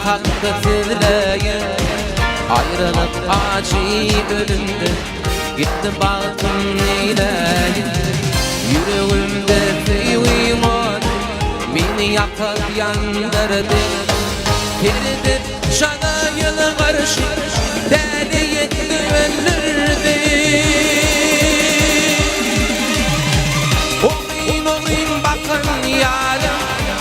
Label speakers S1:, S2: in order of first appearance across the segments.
S1: hakkı sizleyin. Ayrılık acı ölümdü, gittim baktım neyleyin. Yüreğimde sevim var, beni yakıp yandırdı. Girdip şana yılı karşı, deli yetti öldürdü. Oğlum bakın yarım,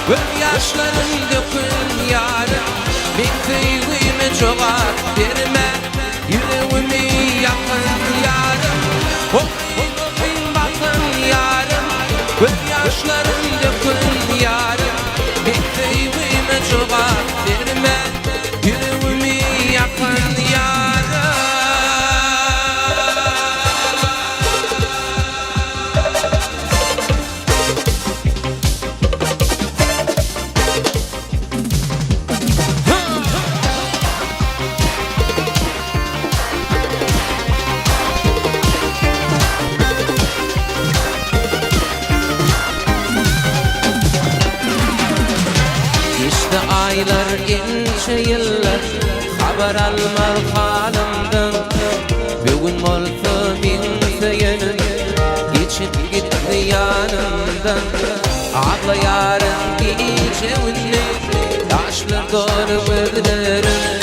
S1: göz yaşlarım dökün yarım. Bir sevgimi çoğalt verme, yüreğimi yakın yarım. Oğlum bakın yarım, göz yaşlarım dökün yarım. Bir sevgimi çoğalt verme, yüreğimi yakın yarım. İşte aylar ince yıllar, haber almar halimden. Bugün olsa bin seyenin, geçip gitti yanımdan. Ağla yarın gece ünlü, yaşlı doğru gözlerim.